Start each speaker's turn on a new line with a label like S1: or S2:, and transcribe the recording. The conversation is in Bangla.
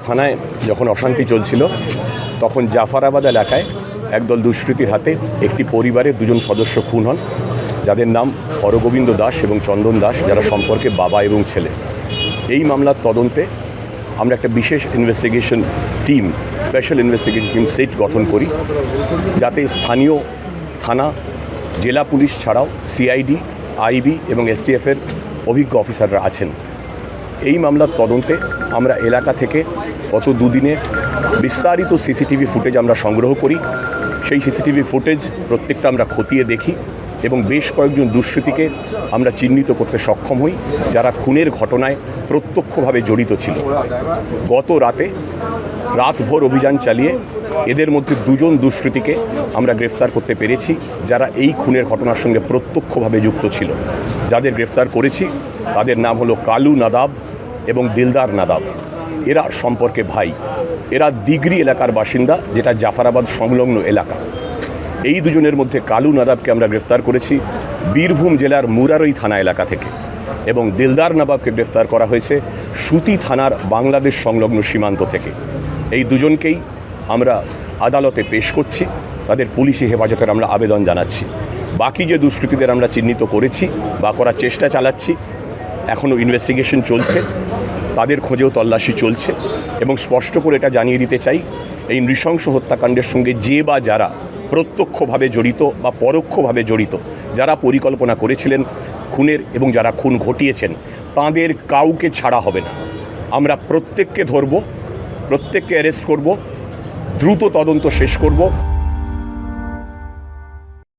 S1: থানায় যখন অশান্তি চলছিল তখন জাফরাবাদ এলাকায় একদল দুষ্কৃতীর হাতে একটি পরিবারের দুজন সদস্য খুন হন, যাদের নাম হরগোবিন্দ দাস এবং চন্দন দাস, যারা সম্পর্কে বাবা এবং ছেলে। এই মামলার তদন্তে আমরা একটা বিশেষ investigation team, special investigation team set গঠন করি, যাতে স্থানীয় থানা, জেলা পুলিশ ছাড়াও সিআইডি, আইবি এবং এসটিএফের অভিজ্ঞ অফিসাররা আছেন। এই মামলার তদন্তে আমরা এলাকা থেকে গত দুদিনে বিস্তারিত সিসিটিভি ফুটেজ আমরা সংগ্রহ করি। সেই সিসিটিভি ফুটেজ প্রত্যেকটা আমরা খতিয়ে দেখি এবং বেশ কয়েকজন দুষ্কৃতীকে আমরা চিহ্নিত করতে সক্ষম হই, যারা খুনের ঘটনায় প্রত্যক্ষভাবে জড়িত ছিল। গত রাতভর অভিযান চালিয়ে এদের মধ্যে দুজন দুষ্কৃতীকে আমরা গ্রেফতার করতে পেরেছি, যারা এই খুনের ঘটনার সঙ্গে প্রত্যক্ষভাবে যুক্ত ছিল। যাদের গ্রেফতার করেছি তাদের নাম হলো কালু নাদাব এবং দিলদার নাদাব। এরা সম্পর্কে ভাই। এরা দিগরি এলাকার বাসিন্দা, যেটা জাফরাবাদ সংলগ্ন এলাকা। এই দুজনের মধ্যে কালু নাদাবকে আমরা গ্রেফতার করেছি বীরভূম জেলার মুরারই থানা এলাকা থেকে, এবং দিলদার নাদাবকে গ্রেফতার করা হয়েছে সুতি থানার বাংলাদেশ সংলগ্ন সীমান্ত থেকে। এই দুজনকেই আমরা আদালতে পেশ করছি, তাদের পুলিশি হেফাজতের আমরা আবেদন জানাচ্ছি। বাকি যে দুষ্কৃতীদের আমরা চিহ্নিত করেছি বা করার চেষ্টা চালাচ্ছি, এখনও ইনভেস্টিগেশন চলছে, তাদের খোঁজেও তল্লাশি চলছে। এবং স্পষ্ট করে এটা জানিয়ে দিতে চাই, এই নৃশংস হত্যাকাণ্ডের সঙ্গে যে বা যারা প্রত্যক্ষভাবে জড়িত বা পরোক্ষভাবে জড়িত, যারা পরিকল্পনা করেছিলেন খুনের এবং যারা খুন ঘটিয়েছেন, তাদের কাউকে ছাড়া হবে না। আমরা প্রত্যেককে ধরব, প্রত্যেককে অ্যারেস্ট করব, দ্রুত তদন্ত শেষ করব।